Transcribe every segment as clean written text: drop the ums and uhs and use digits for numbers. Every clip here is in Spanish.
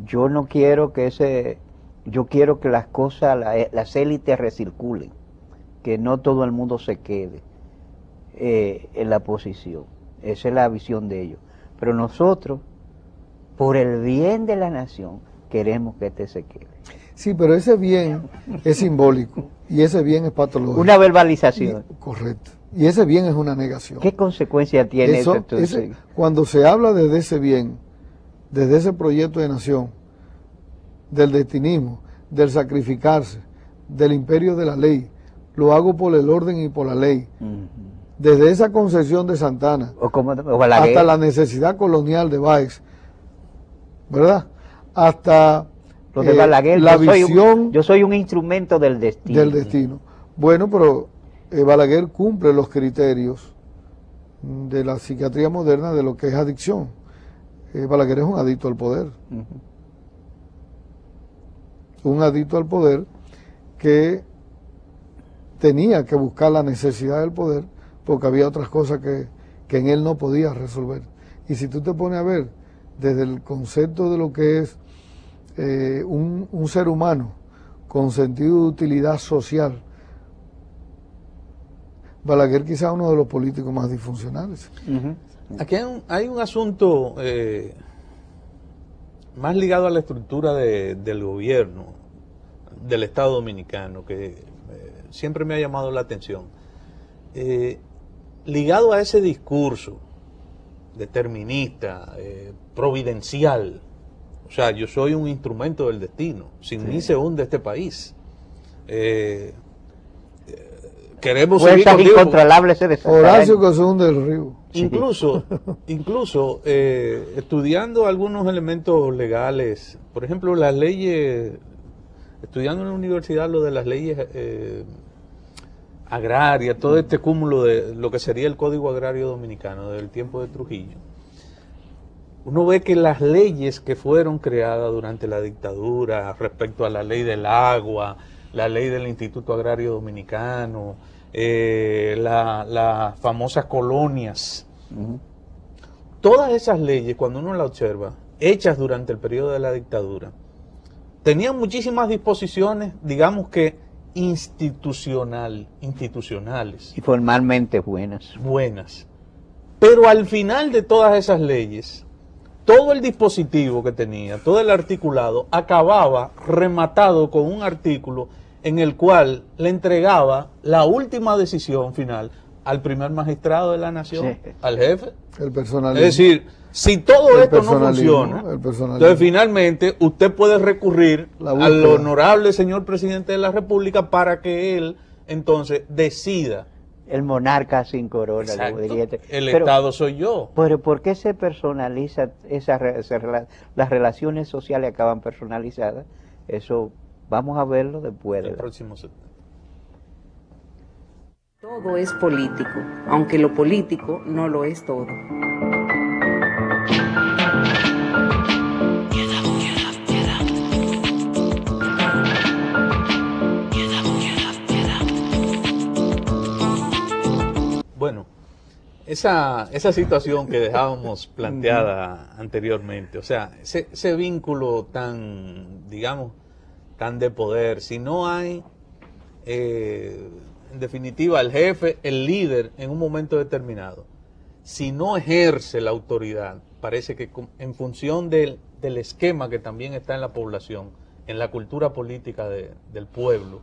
yo no quiero yo quiero que las cosas, las élites recirculen, que no todo el mundo se quede en la posición. Esa es la visión de ellos. Pero nosotros, por el bien de la nación, queremos que este se quede. Sí, pero ese bien es simbólico y ese bien es patológico. Una verbalización. Correcto. Y ese bien es una negación. ¿Qué consecuencia tiene eso entonces? Cuando se habla desde ese bien, desde ese proyecto de nación, del destinismo, del sacrificarse, del imperio de la ley, lo hago por el orden y por la ley. Desde esa concepción de Santana hasta la necesidad colonial de Báez, ¿verdad? Hasta lo de Balaguer, la visión. Yo soy un instrumento del destino. Del destino. Bueno, pero Balaguer cumple los criterios de la psiquiatría moderna de lo que es adicción. Balaguer es un adicto al poder. Un adicto al poder que tenía que buscar la necesidad del poder porque había otras cosas que en él no podía resolver. Y si tú te pones a ver desde el concepto de lo que es un ser humano con sentido de utilidad social, Balaguer quizá uno de los políticos más disfuncionales. Aquí hay un asunto más ligado a la estructura del gobierno del Estado Dominicano que siempre me ha llamado la atención. Ligado a ese discurso determinista, providencial, o sea, yo soy un instrumento del destino, sin mí se hunde este país. Queremos fuerzas incontrolables se desatan. Horacio que se hunde el río. Incluso estudiando algunos elementos legales, por ejemplo, las leyes, estudiando en la universidad lo de las leyes agrarias, todo este cúmulo de lo que sería el Código Agrario Dominicano del tiempo de Trujillo, uno ve que las leyes que fueron creadas durante la dictadura respecto a la ley del agua, la ley del Instituto Agrario Dominicano, las famosas colonias, todas esas leyes, cuando uno las observa, hechas durante el periodo de la dictadura, tenían muchísimas disposiciones, digamos que institucionales. Y formalmente buenas. Pero al final de todas esas leyes, todo el dispositivo que tenía, todo el articulado, acababa rematado con un artículo en el cual le entregaba la última decisión final al primer magistrado de la nación, al jefe. El personalismo. Es decir, si todo esto no funciona, entonces finalmente usted puede recurrir al honorable señor presidente de la República para que él entonces decida. El monarca sin corona. El Estado soy yo. Pero ¿por qué se personaliza las relaciones sociales acaban personalizadas? Eso vamos a verlo después. El próximo septiembre. Todo es político, aunque lo político no lo es todo. Bueno, esa situación que dejábamos planteada anteriormente, o sea, ese vínculo tan, digamos, tan de poder, si no hay, en definitiva, el jefe, el líder en un momento determinado, si no ejerce la autoridad, parece que en función del esquema que también está en la población, en la cultura política del pueblo,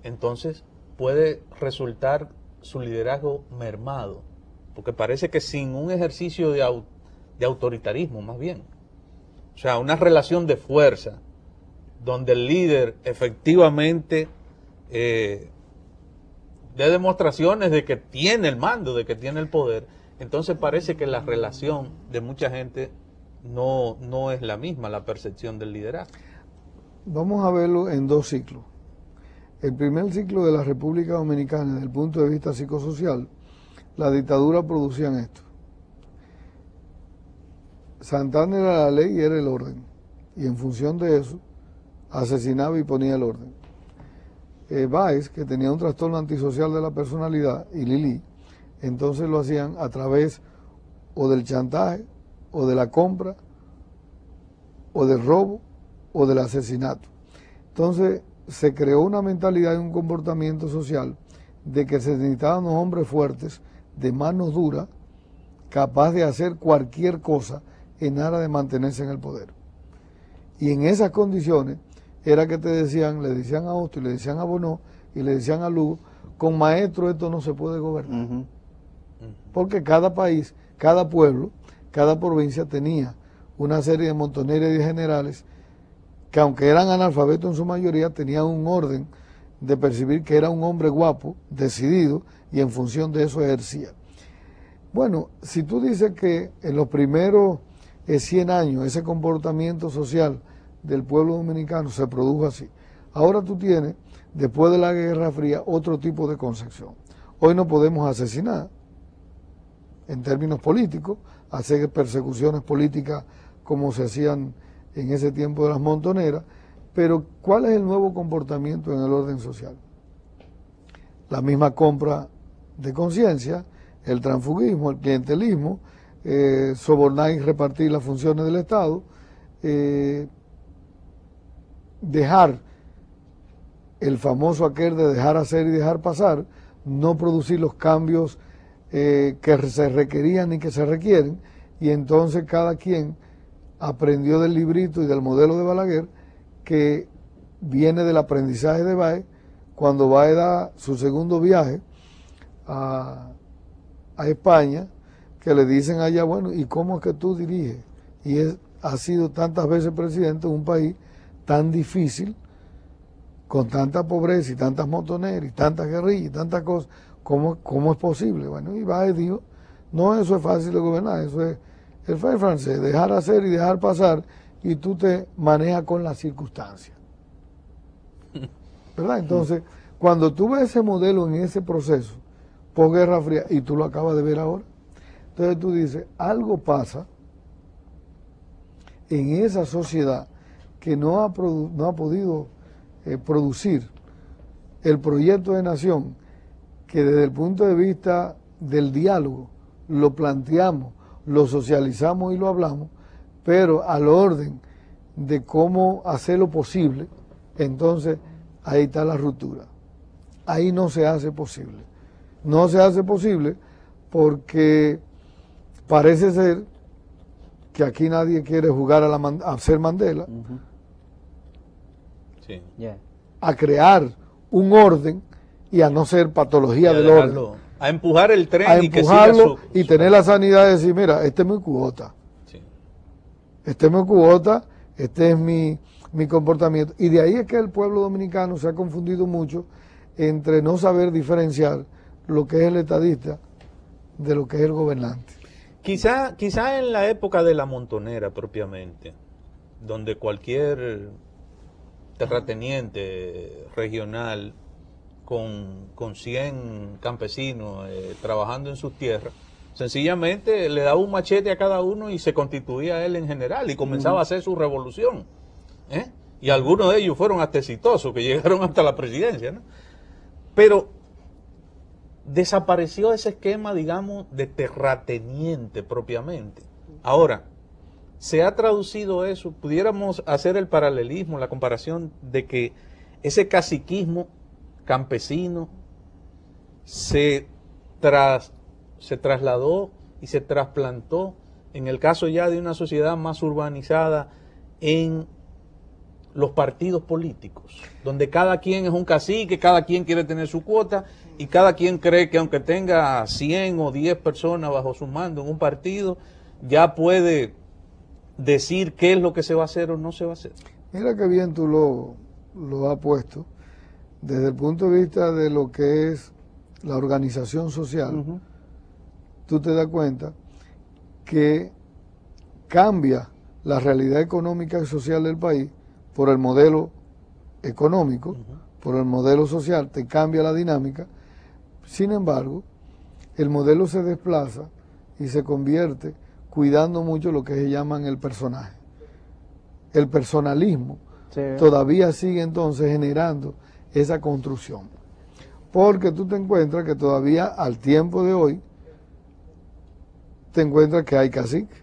entonces puede resultar su liderazgo mermado, porque parece que sin un ejercicio de autoritarismo más bien, o sea, una relación de fuerza, donde el líder efectivamente dé demostraciones de que tiene el mando, de que tiene el poder, entonces parece que la relación de mucha gente no es la misma, la percepción del liderazgo. Vamos a verlo en dos ciclos. El primer ciclo de la República Dominicana, desde el punto de vista psicosocial, la dictadura producían esto. Santana era la ley y era el orden, y en función de eso asesinaba y ponía el orden. Báez, que tenía un trastorno antisocial de la personalidad, y Lili, entonces lo hacían a través o del chantaje, o de la compra, o del robo o del asesinato. Entonces se creó una mentalidad y un comportamiento social de que se necesitaban unos hombres fuertes, de mano dura, capaz de hacer cualquier cosa en aras de mantenerse en el poder. Y en esas condiciones era que te decían, le decían a Hostos, le decían a Bonó y le decían a Lugo, con maestro esto no se puede gobernar. Porque cada país, cada pueblo, cada provincia tenía una serie de montoneros y de generales que, aunque eran analfabetos en su mayoría, tenían un orden de percibir que era un hombre guapo, decidido, y en función de eso ejercía. Bueno, si tú dices que en los primeros 100 años ese comportamiento social del pueblo dominicano se produjo así, ahora tú tienes, después de la Guerra Fría, otro tipo de concepción. Hoy no podemos asesinar, en términos políticos, hacer persecuciones políticas como se hacían en ese tiempo de las montoneras, pero ¿cuál es el nuevo comportamiento en el orden social? La misma compra de conciencia, el transfugismo, el clientelismo, sobornar y repartir las funciones del Estado, dejar el famoso aquel de dejar hacer y dejar pasar, no producir los cambios que se requerían ni que se requieren, y entonces cada quien aprendió del librito y del modelo de Balaguer, que viene del aprendizaje de Báez, cuando Báez da su segundo viaje a España, que le dicen allá, bueno, ¿y cómo es que tú diriges? Y ha sido tantas veces presidente de un país tan difícil, con tanta pobreza y tantas montoneras y tantas guerrillas y tantas cosas, ¿cómo es posible? Bueno, y Báez dijo, no, eso es fácil de gobernar, eso es el francés, dejar hacer y dejar pasar, y tú te manejas con las circunstancias. ¿Verdad? Entonces, cuando tú ves ese modelo en ese proceso, posguerra fría, y tú lo acabas de ver ahora, entonces tú dices, algo pasa en esa sociedad que no ha podido producir el proyecto de nación que desde el punto de vista del diálogo lo planteamos, lo socializamos y lo hablamos, pero al orden de cómo hacerlo posible, entonces ahí está la ruptura. Ahí no se hace posible. No se hace posible porque parece ser que aquí nadie quiere jugar a ser Mandela, Sí. a crear un orden y a no ser patología del orden. A empujar el tren A y que siga empujarlo y tener la sanidad de decir, mira, este es mi cuota. Sí. Este es mi cuota, este es mi comportamiento. Y de ahí es que el pueblo dominicano se ha confundido mucho entre no saber diferenciar lo que es el estadista de lo que es el gobernante. Quizá en la época de la montonera propiamente, donde cualquier terrateniente regional con 100 campesinos trabajando en sus tierras, sencillamente le daba un machete a cada uno y se constituía él en general y comenzaba a hacer su revolución. Y algunos de ellos fueron hasta exitosos, que llegaron hasta la presidencia, ¿no? Pero desapareció ese esquema, digamos, de terrateniente propiamente. Ahora, se ha traducido eso, pudiéramos hacer el paralelismo, la comparación de que ese caciquismo campesino se trasladó y se trasplantó, en el caso ya de una sociedad más urbanizada, en los partidos políticos, donde cada quien es un cacique, cada quien quiere tener su cuota y cada quien cree que aunque tenga 100 o 10 personas bajo su mando en un partido, ya puede decir qué es lo que se va a hacer o no se va a hacer. Mira qué bien tú lo has puesto. Desde el punto de vista de lo que es la organización social, tú te das cuenta que cambia la realidad económica y social del país por el modelo económico, por el modelo social, te cambia la dinámica. Sin embargo, el modelo se desplaza y se convierte cuidando mucho lo que se llaman el personaje. El personalismo todavía sigue entonces generando esa construcción. Porque tú te encuentras que todavía al tiempo de hoy, te encuentras que hay caciques,